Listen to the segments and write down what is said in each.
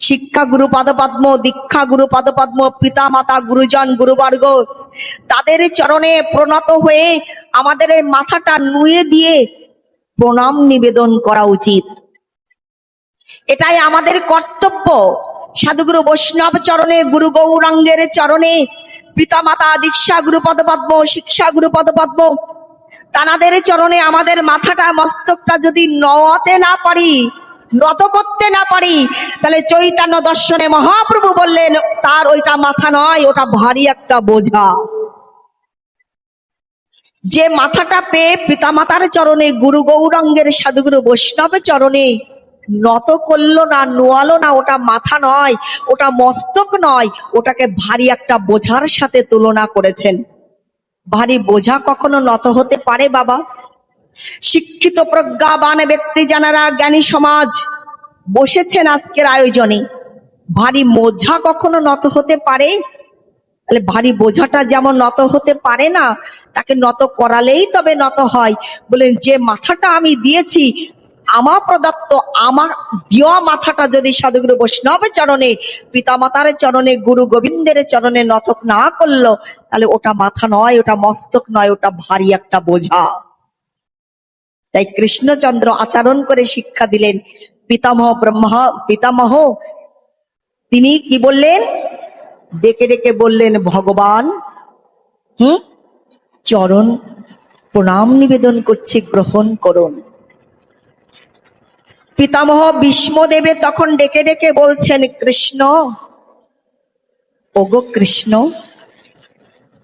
শিক্ষা গুরু পাদপদ্ম, দীক্ষা গুরু পাদপদ্ম, পিতা মাতা গুরুজন গুরুবর্গ তাদের চরণে প্রণত হয়ে আমাদের এই মাথাটা নুয়ে দিয়ে প্রণাম নিবেদন করা উচিত। এটাই আমাদের কর্তব্য। সাধুগুরু বৈষ্ণব চরণে, গুরু গৌরাঙ্গের চরণে, পিতা মাতা দীক্ষা গুরু পদপদ্ম, শিক্ষা গুরু পদপদ্ম তানাদের চরণে আমাদের মাথাটা মস্তকটা যদি নওয়াতে না পারি, নত করতে না পারি, তাহলে চৈতন্য দর্শনে মহাপ্রভু বললেন তার ওইটা মাথা নয়, ওটা ভারী একটা বোঝা। যে মাথাটা পেয়ে পিতামাতার চরণে, গুরু গৌরাঙ্গের সাধুগুরু বৈষ্ণবের চরণে নত করলো না, নোয়ালো না, ওটা মাথা নয়, ওটা মস্তক নয়, ওটাকে ভারী একটা বোঝার সাথে তুলনা করেছেন। ভারী বোঝা কখনো নত হতে পারে বাবা? শিক্ষিত প্রজ্ঞাবান ব্যক্তি যারা, জ্ঞানী সমাজ বসেছেন আজকের আয়োজনে, ভারী বোঝা কখনো নত হতে পারে? তাহলে ভারী বোঝাটা যেমন নত হতে পারে না, তাকে নত করালেই তবে নত হয়। বলেন যে মাথাটা আমি দিয়েছি, আমার প্রদত্ত, আমার দেওয়া মাথাটা যদি সাধুগুরু বৈষ্ণবের চরণে, পিতামাতার চরণে, গুরু গোবিন্দের চরণে নত না করলো, তাহলে ওটা মাথা নয়, ওটা মস্তক নয়, ওটা ভারী একটা বোঝা। তাই কৃষ্ণচন্দ্র আচরণ করে শিক্ষা দিলেন। পিতামহ ব্রহ্মা, পিতামহ তিনি কি বললেন? ডেকে ডেকে বললেন, ভগবান চরণ প্রণাম নিবেদন করছি, গ্রহণ করুন। পিতামহ ভীষ্মদেবে তখন ডেকে ডেকে বলছেন, কৃষ্ণ, ওগো কৃষ্ণ,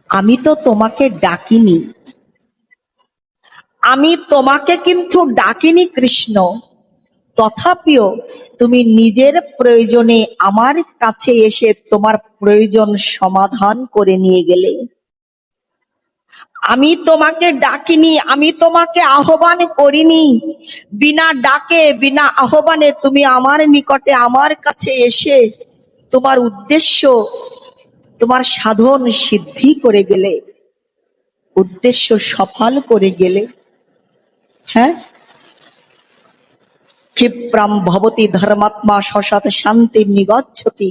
আমি তো তোমাকে ডাকিনি, আমি তোমাকে কিন্তু ডাকিনি কৃষ্ণ, তথাপিও তুমি নিজের প্রয়োজনে আমার কাছে এসে তোমার প্রয়োজন সমাধান করে নিয়ে গেলে। আমি তোমাকে ডাকিনি, আমি তোমাকে আহ্বান করিনি। বিনা ডাকে, বিনা আহ্বানে তুমি আমার নিকটে, আমার কাছে এসে তোমার উদ্দেশ্য, তোমার সাধন সিদ্ধি করে গেলে, উদ্দেশ্য সফল করে গেলে। হ্যাঁ, ক্ষিপ্রাম ভবতি ধর্মাত্মা শশাত শান্তি নিগচ্ছতি,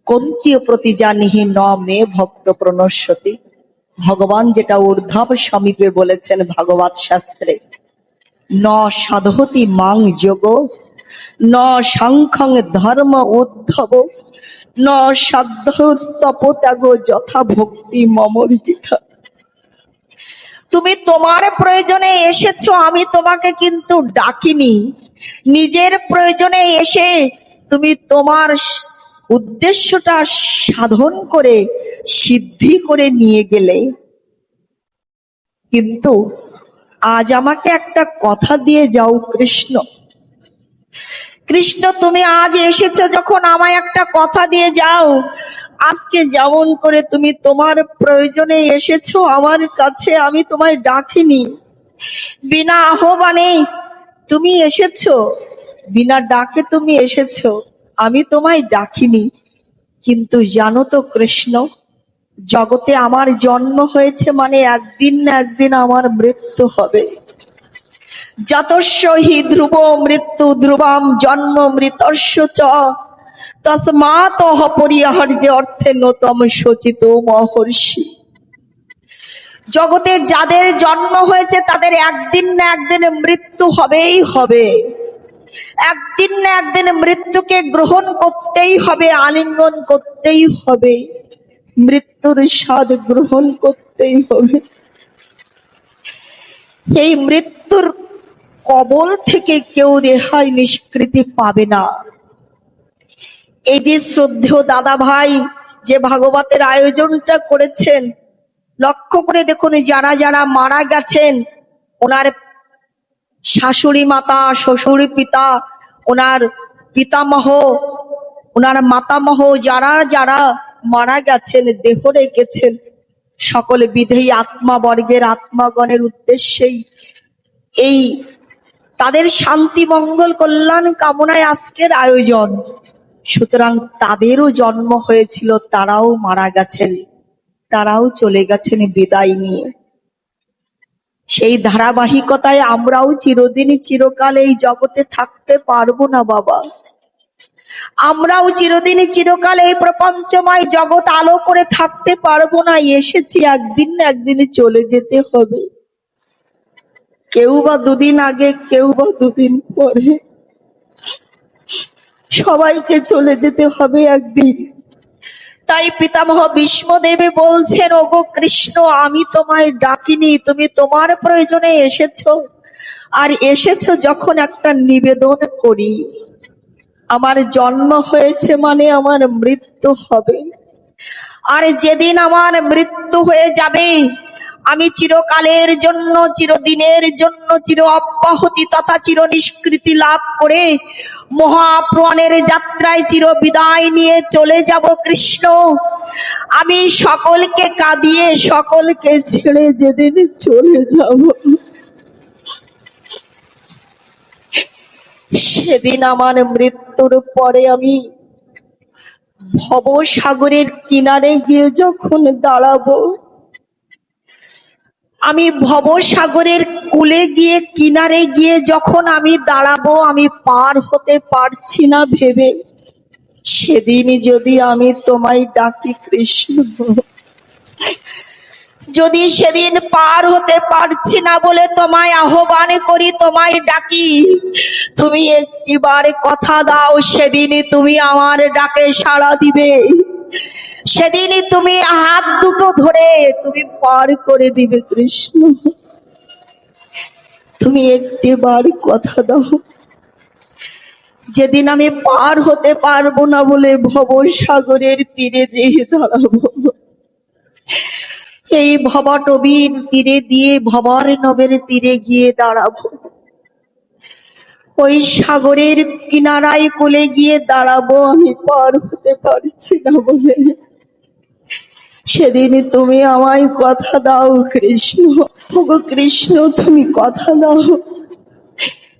কন্তীয় প্রতি জানিহি ন মে ভক্ত প্রণশ্যতি। ভগবান যেটা ঊর্ধ্ব সমীপে বলেছেন ভাগবত শাস্ত্রে, ন সাধহতি মাং যোগ, ন সংখ্যং ধর্ম উদ্ধব, ন সাধ্যস্তপত্যাগ যথা ভক্তি মমর্জিতা। তুমি তোমার প্রয়োজনে এসেছো, আমি তোমাকে কিন্তু ডাকিনি। নিজের প্রয়োজনে এসে তুমি তোমার উদ্দেশ্যটা সাধন করে সিদ্ধি করে নিয়ে গেলে। কিন্তু আজ আমাকে একটা কথা দিয়ে যাও কৃষ্ণ। কৃষ্ণ, তুমি আজ এসেছো যখন, আমায় একটা কথা দিয়ে যাও। আজকে যেমন করে তুমি তোমার প্রয়োজনে এসেছো আমার কাছে, আমি তোমায় ডাকিনি। বিনা আহ্বানে তুমি এসেছো, বিনা ডাকে তুমি এসেছো, আমি তোমায় ডাকিনি। কিন্তু জানো তো কৃষ্ণ, জগতে আমার জন্ম হয়েছে মানে একদিন না একদিন আমার মৃত্যু হবে। যতস্য হি ধ্রুব মৃত্যু ধ্রুবাম জন্ম মৃতস্য চ, তস্মাৎ অপরিহার্য অর্থে নতম শোচিত মহর্ষি। জগতে যাদের জন্ম হয়েছে তাদের একদিন না একদিন মৃত্যু হবেই হবে। একদিন না একদিন মৃত্যুকে গ্রহণ করতেই হবে, আলিঙ্গন করতেই হবে, মৃত্যুর স্বাদ গ্রহণ করতেই হবে। এই মৃত্যুর কবল থেকে কেউ রেহাই নিষ্কৃতি পাবে না। এই যে শ্রদ্ধেয় দাদা ভাই যে ভাগবতের আয়োজনটা করেছেন, লক্ষ্য করে দেখুন, যারা যারা মারা গেছেন, ওনার শাশুড়ি মাতা, শ্বশুর পিতা, ওনার পিতামহ, ওনার মাতামহ, যারা যারা মারা গেছেন, দেহ রেখেছেন, সকলে বিধেয়ী আত্মাবর্গের, আত্মাগণের উদ্দেশ্যেই এই তাদের শান্তি মঙ্গল কল্যাণ কামনায় আজকের আয়োজন। সুতরাং তাদেরও জন্ম হয়েছিল, তারাও মারা গেছেন, তারাও চলে গেছেন বিদায় নিয়ে। সেই ধারাবাহিকতায় আমরাও চিরদিন চিরকাল এই জগতে থাকতে পারবো না বাবা। আমরাও চিরদিন চিরকাল এই প্রপঞ্চময় জগৎ আলো করে থাকতে পারবো না। এসেছি, একদিন না একদিন চলে যেতে হবে। কেউ বা দুদিন আগে, কেউ বা দুদিন পরে, সবাইকে চলে যেতে হবে একদিন। তাই পিতামহ ভীষ্মদেবী বলছেন, ওগো কৃষ্ণ, আমি তোমায় ডাকিনি, তুমি তোমার প্রয়োজনে এসেছো। আর এসেছো যখন একটা নিবেদন করি, আমার জন্ম হয়েছে মানে আমার মৃত্যু হবে। আর যেদিন আমার মৃত্যু হয়ে যাবে, আমি চিরকালের জন্য, চিরদিনের জন্য চির অব্যাহতি তথা চির নিষ্কৃতি লাভ করে মহাপ্রাণের যাত্রায় চির বিদায় নিয়ে চলে যাব কৃষ্ণ। আমি সকলকে কাঁদিয়ে, সকলকে ছেড়ে যেদিন চলে যাব, সেদিন আমার মৃত্যুর পরে আমি ভবসাগরের কিনারে গিয়ে যখন দাঁড়াবো, আমি ভবসাগরের কূলে গিয়ে, কিনারে গিয়ে যখন আমি দাঁড়াবো, আমি পার হতে পারছি না ভেবে, সেদিন যদি আমি তোমায় ডাকি কৃষ্ণ, যদি সেদিন পার হতে পারছি না বলে তোমায় আহ্বান করি, তোমায় ডাকি, তুমি একটিবার কথা দাও, সেদিনই তুমি আমার ডাকে সাড়া দিবে। সেদিনই তুমি হাত দুটো ধরে তুমি পার করে দিবে কৃষ্ণ। তুমি একটিবার কথা দাও। যেদিন আমি পার হতে পারবো না বলে ভবসাগরের তীরে যেয়ে দাঁড়াবো, এই ভবটবির তীরে দিয়ে ভবার্ণবের তীরে গিয়ে দাঁড়াবো, ওই সাগরের কিনারায় কোলে গিয়ে দাঁড়াবো, আমি পার হতে পারছি না বলে, সেদিন তুমি আমায় কথা দাও কৃষ্ণ। ওগো কৃষ্ণ, তুমি কথা দাও,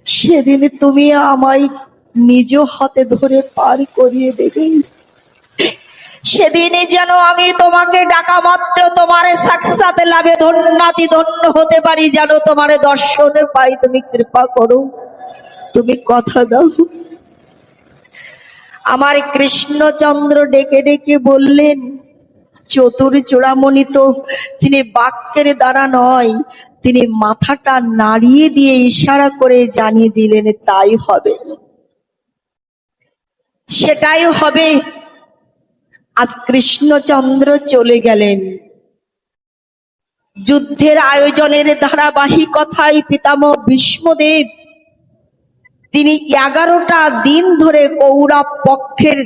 সেদিন তুমি আমায় নিজ হাতে ধরে পার করিয়ে দেবে। সেদিনই যেন আমি তোমাকে ডাকা মাত্র তোমার সাক্ষাৎ লাভে ধন্যাতি ধন্য হতে পারি, যেন তোমার দর্শনে পাই। তুমি কৃপা করো, তুমি কথা দাও। আমার কৃষ্ণচন্দ্র ডেকে ডেকে বললেন, চতুর চূড়ামণি তো তিনি বাক্যের দ্বারা নয়, তিনি মাথাটা নাড়িয়ে দিয়ে ইশারা করে জানিয়ে দিলেন, তাই হবে, সেটাই হবে। আজ কৃষ্ণচন্দ্র চলে গেলেন। যুদ্ধের আয়োজনের ধারাবাহিকতায় পিতামহ ভীষ্মদেব তিনি 11টা দিন ধরে কৌরব পক্ষের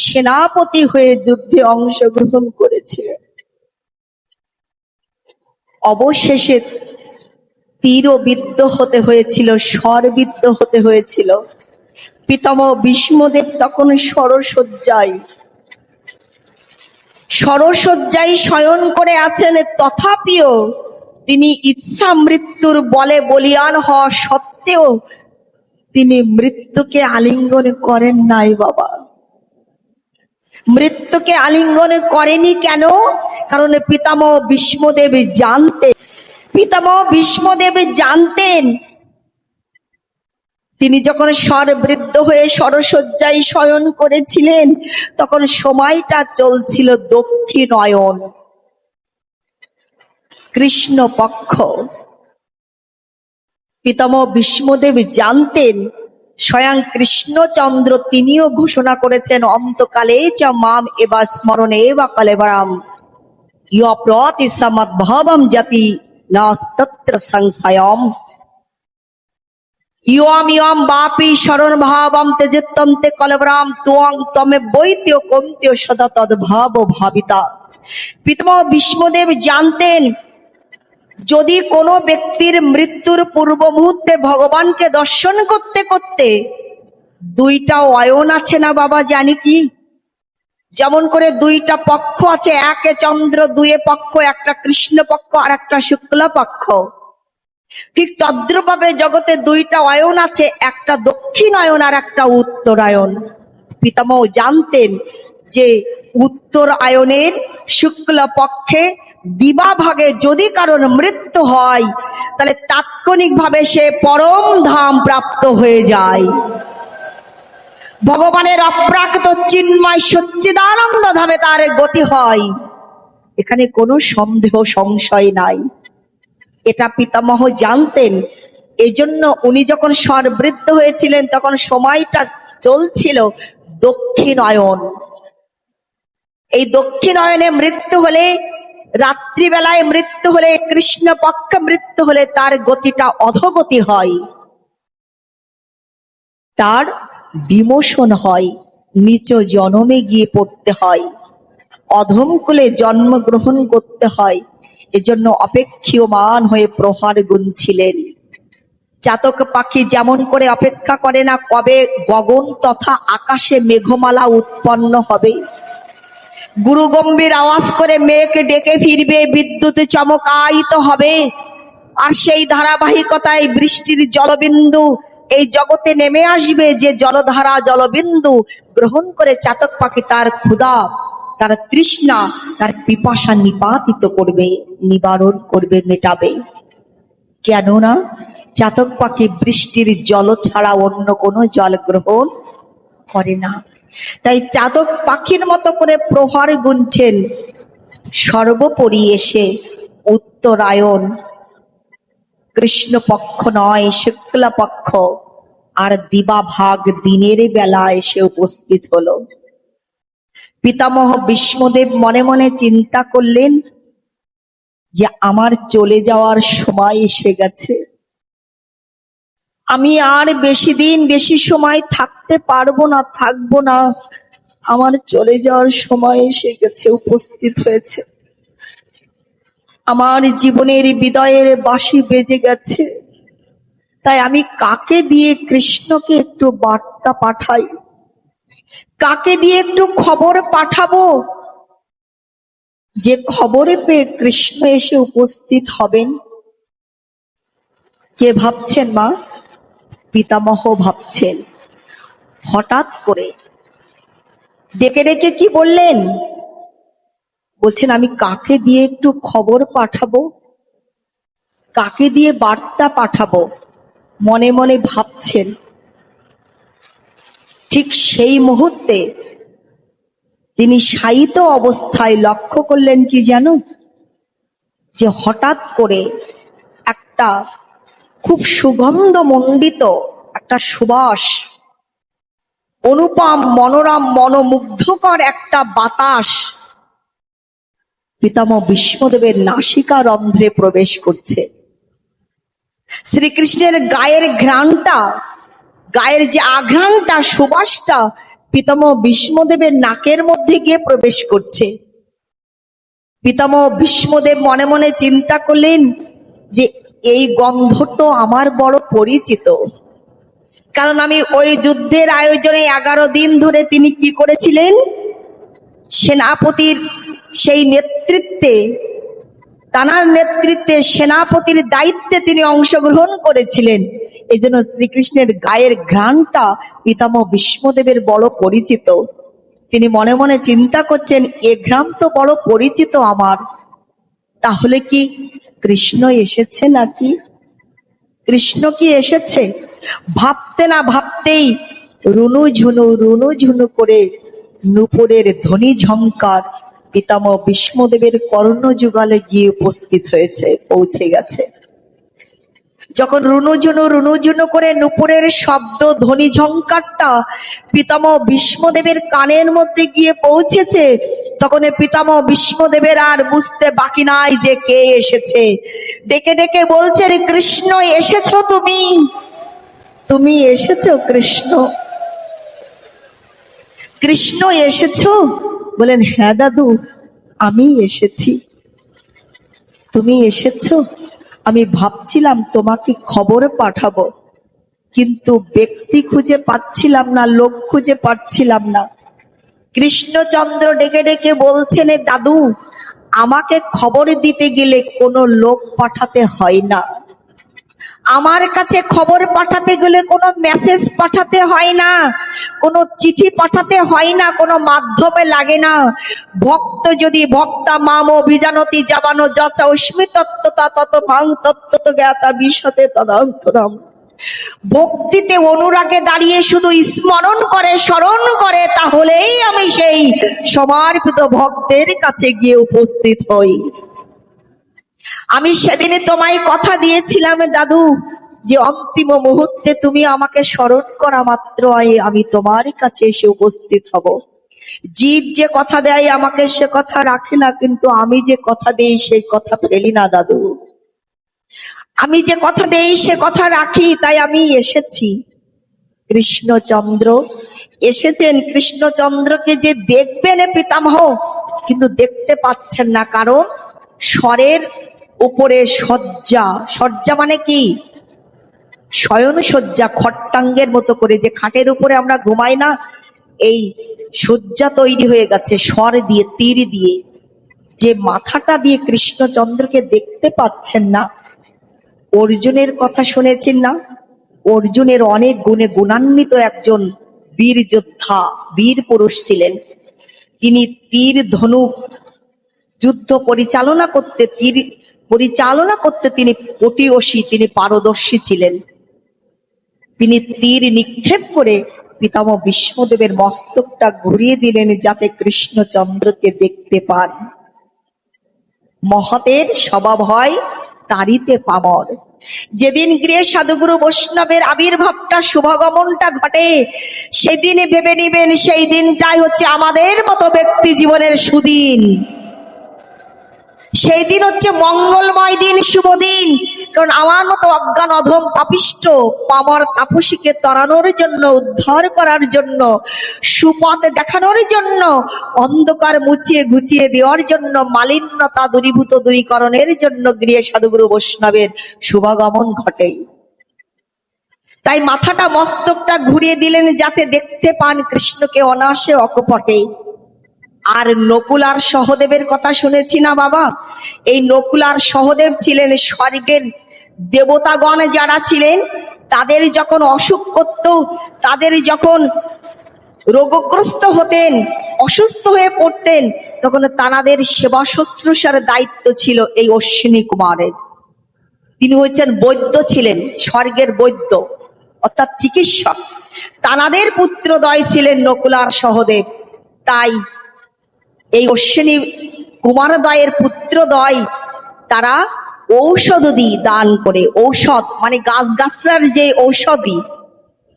সেনাপতি হয়ে যুদ্ধে অংশগ্রহণ করেছিলেন। অবশেষে তীরবিদ্ধ হতে হয়েছিল, স্বরবিদ্ধ হতে হয়েছিল। পিতামহ ভীষ্মদেব তখন শরশয্যায় শয়ন করে আছেন, তথাপিও তিনি ইচ্ছা মৃত্যুর বলে বলিয়ান হওয়া সত্ত্বেও তিনি মৃত্যুকে আলিঙ্গন করেন নাই। বাবা, মৃত্যুকে আলিঙ্গন করেনি কেন? কারণ পিতামহ ভীষ্মদেব জানতেন তিনি যখন স্বরবৃদ্ধ হয়ে শরশয্যায় শয়ন করেছিলেন, তখন সময়টা চলছিল দক্ষিণায়ন, কৃষ্ণপক্ষ। পিতামহ ভীষ্মদেব জানতেন, স্বয়ং কৃষ্ণচন্দ্র তিনিও ঘোষণা করেছেন, অন্তকালে চ মাম এবা স্মরণে বা কলেবরাম ইয়প্রতি সমদ্ভবম জাতি নাস্তত্র সংশয়ম ইয়ম ইয়ম বাপি শরণ ভাবম তেজত্তম তে কলেবরাম ত্বং তমে বৈত্য কন্ত্য সদা তদ্ভাব ভাবিতা। পিতামহ ভীষ্মদেব জানতেন, যদি কোনো ব্যক্তির মৃত্যুর পূর্ব মুহূর্তে ভগবানকে দর্শন করতে করতে দুইটা অয়ন আছে না বাবা, জানি কি? যেমন করে দুইটা পক্ষ আছে, একে চন্দ্র, দুয়ে পক্ষ, একটা কৃষ্ণ পক্ষ আর একটা শুক্ল পক্ষ, ঠিক তদ্রূপভাবে জগতে দুইটা অয়ন আছে, একটা দক্ষিণায়ন আর একটা উত্তরায়ণ। পিতামহ জানতেন যে উত্তর আয়নের শুক্ল পক্ষে দিবাভাগে যদি কারোর মৃত্যু হয়, তাহলে তাৎক্ষণিকভাবে সে পরম ধাম প্রাপ্ত হয়ে যায়। ভগবানের অপ্রাকৃত চিন্ময় সচ্চিদানন্দ ধামে তার গতি হয়, এখানে কোনো সন্দেহ সংশয় নাই। এটা পিতামহ জানতেন। এজন্য উনি যখন সর্বৃদ্ধ হয়েছিলেন তখন সময়টা চলছিল দক্ষিণায়ন। এই দক্ষিণায়নে মৃত্যু হলে, রাত্রিবেলায় মৃত্যু হলে, কৃষ্ণপক্ষে মৃত্যু হলে তার গতিটা অধোগতি হয়, তার বিমোচন হয়, নিচ জনমে গিয়ে পড়তে হয়, অধমকুলে জন্মগ্রহণ করতে হয়। এজন্য অপেক্ষীয়মান হয়ে প্রহার গুনছিলেন। চাতক পাখি যেমন করে অপেক্ষা করে না কবে গগন তথা আকাশে মেঘমালা উৎপন্ন হবে, গুরু গম্ভীর আওয়াজ করে মেঘ ডেকে ফিরবে, বিদ্যুৎ চমকায়িত হবে, আর সেই ধারাবাহিকতায় বৃষ্টির জলবিন্দু এই জগতে নেমে আসবে, যে জলধারা জলবিন্দু গ্রহণ করে চাতক পাখি তার ক্ষুধা, তার তৃষ্ণা, তার পিপাসা নিপাতিত করবে, নিবারণ করবে, মেটাবে। কেননা চাতক পাখি বৃষ্টির জল ছাড়া অন্য কোনো জল গ্রহণ করে না। তাই চাতক পাখির মতো করে প্রহার গুনছেন। সর্বোপরি এসে উত্তরায়ণ, কৃষ্ণপক্ষ নয় শুক্লপক্ষ, আর দিবাভাগ দিনের বেলা এসে উপস্থিত হলো। পিতামহ ভীষ্মদেব মনে মনে চিন্তা করলেন যে আমার চলে যাওয়ার সময় এসে গেছে, আমি আর বেশি দিন বেশি সময় থাকতে পারবো না, থাকবো না, আমার চলে যাওয়ার সময় এসে গেছে, উপস্থিত হয়েছে, আমার জীবনের বিদায়ের বাঁশি বেজে গেছে। তাই আমি কাকে দিয়ে কৃষ্ণকে একটু বার্তা পাঠাই, কাকে দিয়ে একটু খবর পাঠাবো যে খবরে পেয়ে কৃষ্ণ এসে উপস্থিত হবেন? কে ভাবছেন মা? পিতামহ ভাবছেন। হঠাৎ করে ডেকে ডেকে কি বললেন? বলছেন আমি কাকে দিয়ে একটু খবর পাঠাবো, কাকে দিয়ে বার্তা পাঠাবো, মনে মনে ভাবছেন। ঠিক সেই মুহূর্তে তিনি শায়িত অবস্থায় লক্ষ্য করলেন কি জানো, যে হঠাৎ করে একটা খুব সুগন্ধ মণ্ডিত একটা সুবাস, অনুপম মনোরম মনোমুগ্ধকর একটা বাতাস পিতামহ ভীষ্মদেবের নাসিকা রন্ধ্রে প্রবেশ করছে। শ্রীকৃষ্ণের গায়ের ঘ্রাণটা, গায়ের যে আঘ্রাণটা, সুবাসটা পিতামহ ভীষ্মদেবের নাকের মধ্যে গিয়ে প্রবেশ করছে। পিতামহ ভীষ্মদেব মনে মনে চিন্তা করলেন যে এই গন্ধ তো আমার বড় পরিচিত, কারণ আমি ওই যুদ্ধের আয়োজনে 11 দিন ধরে তিনি কি করেছিলেন, সেনাপতির সেই নেতৃত্বে, তানার নেতৃত্বে সেনাপতির দায়িত্বে তিনি অংশগ্রহণ করেছিলেন। এই জন্য শ্রীকৃষ্ণের গায়ের ঘ্রাণটা পিতামহ ভীষ্মদেবের বড় পরিচিত। তিনি মনে মনে চিন্তা করছেন এ ঘ্রাণ তো বড় পরিচিত আমার, তাহলে কি কৃষ্ণ এসেছে নাকি? কৃষ্ণ কি এসেছে? ভাবতে না ভাবতেই রুনু ঝুনু করে নূপুরের ধ্বনি ঝংকার পিতামহ ভীষ্মদেবের কর্ণযুগলে গিয়ে উপস্থিত হয়েছে, পৌঁছে গেছে। যখন রুনু ঝুনু করে নূপুরের শব্দ ধ্বনি ঝংকারটা পিতামহ ভীষ্মদেবের কানের মধ্যে গিয়ে পৌঁছেছে, তখন পিতামহ ভীষ্মদেবের আর বুঝতে বাকি নাই যে কে এসেছে। ডেকে ডেকে বলছেন কৃষ্ণ এসেছো, তুমি তুমি এসেছো কৃষ্ণ, কৃষ্ণ এসেছো? বলেন হ্যাঁ দাদু আমি এসেছি। তুমি এসেছো? আমি ভাবছিলাম তোমাকে খবর পাঠাবো, কিন্তু ব্যক্তি খুঁজে পাচ্ছিলাম না, লোক খুঁজে পাচ্ছিলাম না। কৃষ্ণচন্দ্র ডেকে ডেকে বলছেন দাদু আমাকে খবর দিতে গেলে কোনো লোক পাঠাতে হয় না, আমার কাছে খবর পাঠাতে গেলে কোনো মেসেজ পাঠাতে হয় না, কোনো চিঠি পাঠাতে হয় না, কোনো মাধ্যমে লাগে না। ভক্ত যদি ভক্তা মাম অভিজানতি জাবানো যশা অস্মি তত্ত্বতা তত মাং তত্ত্বত জ্ঞাতা বিশতে তদান্তরাম। ভক্তিতে অনুরাগে দাঁড়িয়ে শুধু স্মরণ করে, স্মরণ করে, তাহলেই আমি সেই সমর্পিত ভক্তের কাছে গিয়ে উপস্থিত হই। আমি সেদিনে তোমায় কথা দিয়েছিলাম দাদু, যে অন্তিম মুহূর্তে তুমি আমাকে স্মরণ করা মাত্র আমি তোমার কাছে এসে উপস্থিত হব। জীব যে কথা দেয় আমাকে সে কথা রাখে না, কিন্তু আমি যে কথা দেই সেই কথা ফেলি না দাদু। আমি যে কথা দেই সে কথা রাখি, তাই আমি এসেছি। কৃষ্ণচন্দ্র এসেছেন। কৃষ্ণচন্দ্রকে যে দেখবেন পিতামহ, কিন্তু দেখতে পাচ্ছেন না, কারণ স্বরের উপরে শয্যা। শয্যা মানে কি? শয়ন শয্যা, খট্টাঙ্গের মতো করে যে খাটের উপরে আমরা ঘুমাই না, এই শয্যা তৈরি হয়ে গেছে স্বর দিয়ে, তীর দিয়ে। যে মাথাটা দিয়ে কৃষ্ণচন্দ্রকে দেখতে পাচ্ছেন না। অর্জুনের কথা শুনেছেন না? অর্জুনের অনেক গুণে গুণান্বিত একজন বীর যোদ্ধা, বীর পুরুষ ছিলেন। তিনি তীর ধনুক যুদ্ধ পরিচালনা করতে তিনি পটীয়সী, তিনি পারদর্শী ছিলেন। তিনি তীর নিক্ষেপ করে পিতামহ ভীষ্মদেবের মস্তকটা ঘুরিয়ে দিলেন, যাতে কৃষ্ণচন্দ্রকে দেখতে পান। মহতের স্বভাব হয় তারিতে পামর। যেদিন গৃহে সাধুগুরু বৈষ্ণবের আবির্ভাবটা, শুভগমনটা ঘটে, সেদিনে ভেবে নিবেন সেই দিনটাই হচ্ছে আমাদের মতো ব্যক্তি জীবনের সুদিন। সেই দিন হচ্ছে মঙ্গলময় দিন, শুভ দিন। কারণ আমার মতো অজ্ঞান অধম পাপিষ্ঠ পামর তাপসীকে তরানোর জন্য, উদ্ধার করার জন্য, সুপথ দেখানোর জন্য, অন্ধকার মুছিয়ে ঘুচিয়ে দেওয়ার জন্য, মালিন্যতা দূরীকরণের জন্য গৃহে সাধুগুরু বৈষ্ণবের শুভাগমন ঘটে। তাই মাথাটা, মস্তকটা ঘুরিয়ে দিলেন, যাতে দেখতে পান কৃষ্ণকে অনায়াসে অকপটে। আর নকুল আর সহদেবের কথা শুনেছি না বাবা? এই নকুল আর সহদেব ছিলেন স্বর্গের দেবতাগণ যারা ছিলেন, তাদের যখন অসুখ করত, তাদের যখন রোগগ্রস্ত হতেন, অসুস্থ হয়ে পড়তেন, তখন তাদের সেবা শুশ্রূষার দায়িত্ব ছিল এই অশ্বিনী কুমারের। তিনি হচ্ছেন বৈদ্য ছিলেন, স্বর্গের বৈদ্য অর্থাৎ চিকিৎসক। তানাদের পুত্রদ্বয় ছিলেন নকুল আর সহদেব। তাই এই অশ্বিনী কুমারদ্বয়ের পুত্রদ্বয় তারা ঔষধি দান করে, ঔষধ মানে গাছগাছরার যে ঔষধি,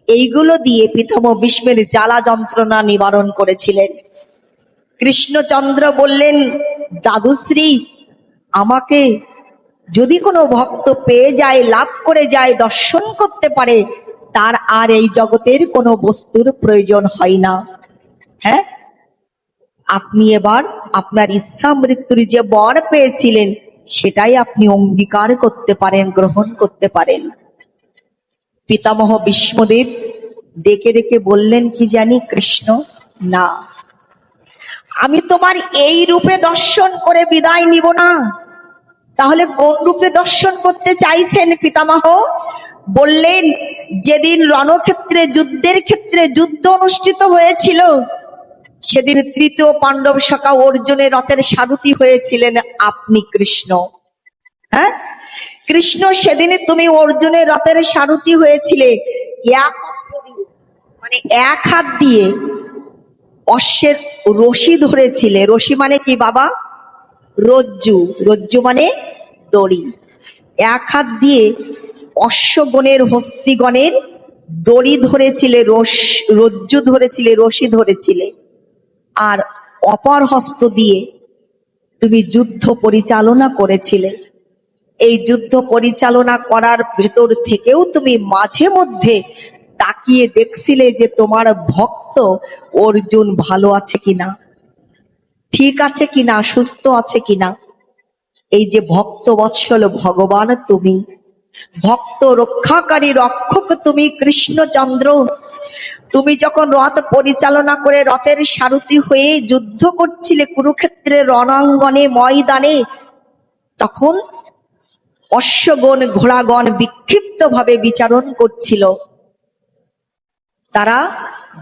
এইগুলো দিয়ে পিতামহ ভীষ্মের জ্বালা যন্ত্রণা নিবারণ করেছিলেন। কৃষ্ণচন্দ্র বললেন, দাদুশ্রী, আমাকে যদি কোনো ভক্ত পেয়ে যায়, লাভ করে যায়, দর্শন করতে পারে, তার আর এই জগতের কোনো বস্তুর প্রয়োজন হয় না। হ্যাঁ, আপনি এবার আপনার ইচ্ছা মৃত্যুর যে বর পেয়েছিলেন, সেটাই আপনি অঙ্গীকার করতে পারেন, গ্রহণ করতে পারেন। পিতামহ ভীষ্মদেব ডেকে ডেকে বললেন কি জানি, কৃষ্ণ, না, আমি তোমার এই রূপে দর্শন করে বিদায় নিব না। তাহলে কোন রূপে দর্শন করতে চাইছেন পিতামহ? বললেন, যেদিন রণক্ষেত্রে, যুদ্ধের ক্ষেত্রে যুদ্ধ অনুষ্ঠিত হয়েছিল, সেদিন তৃতীয় পাণ্ডব সখা অর্জুনের রথের সারথি হয়েছিলেন আপনি কৃষ্ণ। হ্যাঁ কৃষ্ণ, সেদিনে তুমি অর্জুনের রথের সারথি হয়েছিলে। মানে এক হাত দিয়ে অশ্বের রশি ধরেছিলে। রশি মানে কি বাবা? রজ্জু। রজ্জু মানে দড়ি। এক হাত দিয়ে অশ্বগণের, হস্তিগণের দড়ি ধরেছিলে, রজ্জু ধরেছিলে, রশি ধরেছিলে। আর অপর হস্ত দিয়ে তুমি যুদ্ধ পরিচালনা করেছিলে। এই যুদ্ধ পরিচালনা করার ভেতর থেকেও তুমি মাঝে মধ্যে তাকিয়ে দেখছিলে যে তোমার ভক্ত অর্জুন ভালো আছে কিনা, ঠিক আছে কিনা, সুস্থ আছে কিনা। এই যে ভক্ত বৎসল ভগবান তুমি, ভক্ত রক্ষাকারী রক্ষক তুমি কৃষ্ণচন্দ্র। তুমি যখন রথ পরিচালনা করে রথের সারথি হয়ে যুদ্ধ করছিলে কুরুক্ষেত্রের রণাঙ্গনে, ময়দানে, তখন অশ্বগণ, ঘোড়াগণ বিক্ষিপ্ত ভাবে বিচারণ করছিল। তারা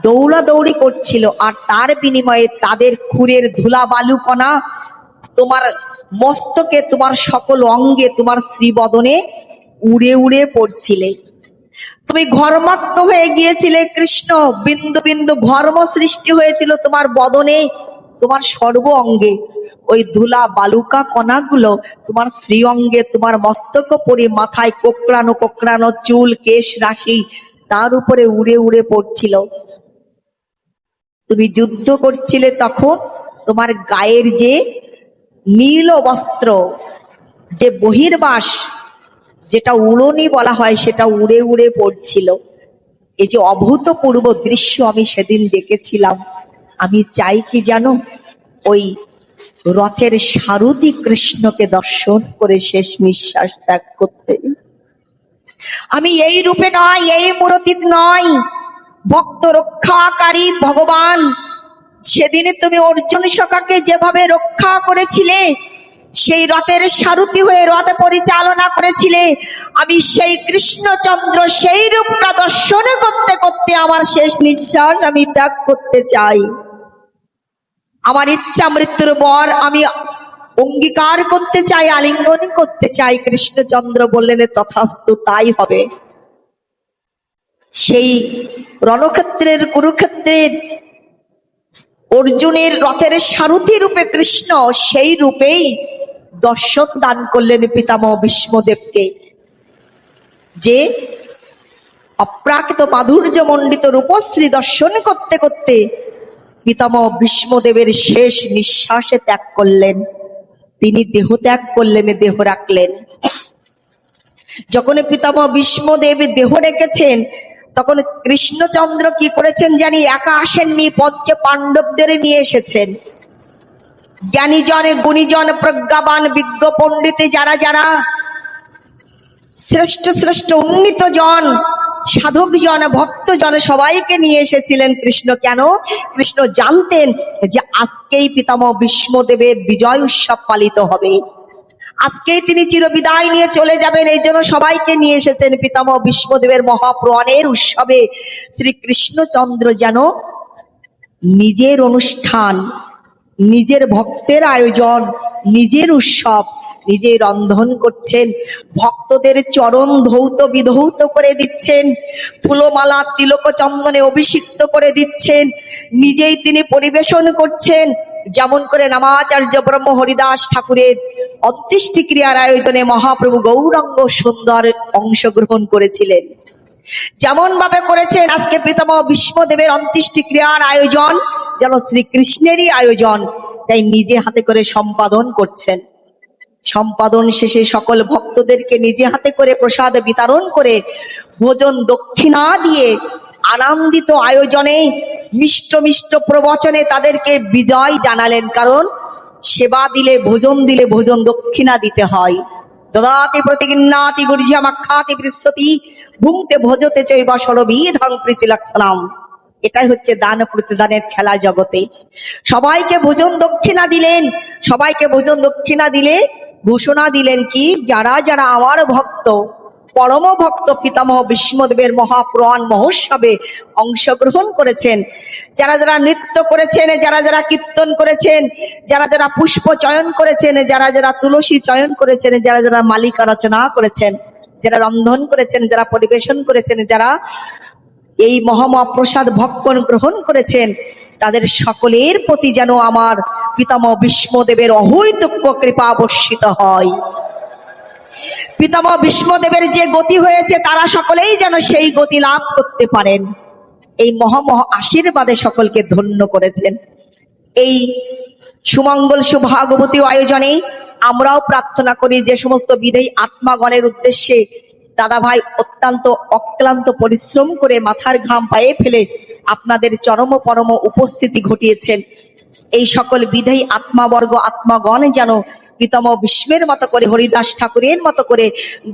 দৌড়াদৌড়ি করছিল, আর তার বিনিময়ে তাদের খুরের ধুলা বালুকণা তোমার মস্তকে, তোমার সকল অঙ্গে, তোমার শ্রীবদনে উড়ে উড়ে পড়ছিলে। তুমি ঘর্মাক্ত হয়ে গিয়েছিলে কৃষ্ণ, বিন্দু বিন্দু ঘর্ম সৃষ্টি হয়েছিল তোমার বদনে, তোমার সর্ব অঙ্গে। ওই ধুলা বালুকা কণাগুলো তোমার শ্রী অঙ্গে, তোমার মস্তক পরি, মাথায় কোকড়ানো কোকড়ানো চুল কেশ রাশি তার উপরে উড়ে উড়ে পড়ছিল। তুমি যুদ্ধ করছিলে তখন তোমার গায়ের যে নীল বস্ত্র, যে বহির্বাস, যেটা উড়নি বলা হয়, সেটা উড়ে উড়ে পড়ছিল। এই যে অভূতপূর্ব দৃশ্য আমি সেদিন দেখেছিলাম। আমি চাই কি জানো, ওই রথের সারথি কৃষ্ণকে দর্শন করে শেষ নিঃশ্বাস ত্যাগ করতে। আমি এই রূপে নয়, এই মূরতিত নয়, ভক্ত রক্ষাকারী ভগবান। সেদিনে তুমি অর্জুন সখাকে যেভাবে রক্ষা করেছিলে, সেই রথের সারথি হয়ে রথ পরিচালনা করেছিলে, আমি সেই কৃষ্ণচন্দ্র সেই রূপটা দর্শন করতে করতে আমার শেষ নিঃশ্বাস আমি ত্যাগ করতে চাই। আমার ইচ্ছা মৃত্যুর পর আমি অঙ্গীকার করতে চাই, আলিঙ্গন করতে চাই। কৃষ্ণচন্দ্র বললেন তথাস্তু, তাই হবে। সেই রণক্ষেত্রের কুরুক্ষেত্রের অর্জুনের রথের সারথি রূপে কৃষ্ণ সেই রূপেই দর্শন দান করলেন পিতামহ ভীষ্মদেবকে, যে অপ্রাকৃত মাধুর্য মণ্ডিত রূপশ্রী দর্শন করতে করতে পিতামহ ভীষ্মদেবের শেষ নিঃশ্বাসে ত্যাগ করলেন। তিনি দেহ ত্যাগ করলেন, দেহ রাখলেন। যখন পিতামহ ভীষ্মদেব দেহ রেখেছেন, তখন কৃষ্ণচন্দ্র কি করেছেন জানি, একা আসেননি, পঞ্চ পাণ্ডবদের নিয়ে এসেছেন। জ্ঞানীজন, গুণীজন, প্রজ্ঞাবান, বিজ্ঞ পণ্ডিত, যারা যারা শ্রেষ্ঠ শ্রেষ্ঠ উন্নীত জন, সাধক জন, ভক্ত জন, সবাইকে নিয়ে এসেছিলেন কৃষ্ণ। কেন? কৃষ্ণ জানতেন যে আজকেই পিতামহ ভীষ্মদেবের বিজয় উৎসব পালিত হবে, আজকেই তিনি চিরবিদায় নিয়ে চলে যাবেন। এই জন্য সবাইকে নিয়ে এসেছেন পিতামহ ভীষ্মদেবের মহাপ্রয়াণের উৎসবে। শ্রীকৃষ্ণচন্দ্র যেন নিজের অনুষ্ঠান, নিজের ভক্তের আয়োজন, নিজের উৎসব নিজে রন্ধন করছেন, ভক্তদের চরণ ধৌত বিধৌত করে দিচ্ছেন, ফুলমালা তিলক চন্দনে অভিষিক্ত করে দিচ্ছেন, নিজেই তিনি পরিবেশন করছেন। যেমন করে নামাচার্য ব্রহ্ম হরিদাস ঠাকুরের অন্ত্যেষ্টি ক্রিয়ার আয়োজনে মহাপ্রভু গৌরাঙ্গ সুন্দর অংশগ্রহণ করেছিলেন, যেমন ভাবে করেছেন আজকে পিতামহ ভীষ্মদেবের অন্ত্যেষ্টি ক্রিয়ার আয়োজন যেন শ্রীকৃষ্ণেরই আয়োজন, তাই নিজে হাতে করে সম্পাদন করছেন। সম্পাদন শেষে সকল ভক্তদেরকে নিজে হাতে করে প্রসাদ বিতরণ করে ভোজন দক্ষিণা দিয়ে আনন্দিত আয়োজনে মিষ্ট মিষ্ট প্রবচনে তাদেরকে বিদায় জানালেন। কারণ সেবা দিলে, ভোজন দিলে ভোজন দক্ষিণা দিতে হয়। দদাতি প্রতিগৃহ্ণাতি গুর্জমাখ্যাতি বৃষ্যতি ভুঙ্ক্তে ভোজতে চৈব ষড়বিধং প্রীতিলক্ষণম। এটাই হচ্ছে দান প্রতিদানের খেলা জগতে। সবাইকে ভোজন দক্ষিণা দিলেন, সবাইকে ভোজন দক্ষিণা দিলে ঘোষণা দিলেন কি, যারা যারা আমার ভক্ত, পরম ভক্ত পিতামহ ভীষ্মদেবের মহাপ্রয়াণ মহোৎসবে অংশগ্রহণ করেছেন, যারা যারা নৃত্য করেছেন, যারা যারা কীর্তন করেছেন, যারা যারা পুষ্প চয়ন করেছেন, যারা যারা তুলসী চয়ন করেছেন, যারা যারা মালিকা রচনা করেছেন, যারা রন্ধন করেছেন, যারা পরিবেশন করেছেন, যারা এই মহাপ্রসাদ ভক্ষণ গ্রহণ করেছেন, তাদের সকলের প্রতি যেন আমার পিতামহ ভীষ্মদেবের অহৈতুক্য কৃপা বর্ষিত হয়। পিতামহ ভীষ্মদেবের যে গতি হয়েছে, তারা সকলেই যেন সেই গতি লাভ করতে পারেন, এই মহামহ আশীর্বাদে সকলকে ধন্য করেছেন। এই সুমঙ্গল সুভাগবতী আয়োজনে আমরাও প্রার্থনা করি যে সমস্ত বিদেয়ী আত্মাগণের উদ্দেশ্যে দাদা ভাই অত্যন্ত অক্লান্ত পরিশ্রম করে মাথার ঘাম পায়ে ফেলে আপনাদের চরম পরম উপস্থিতি ঘটিয়েছেন, এই সকল বিদেয়ী আত্মাবর্গ আত্মাগণ যেন পিতামহ ভীষ্মের মতো করে, হরিদাস ঠাকুরের মতো করে,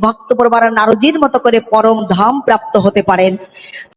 ভক্তপ্রবর নারদজির মতো করে পরম ধাম প্রাপ্ত হতে পারেন।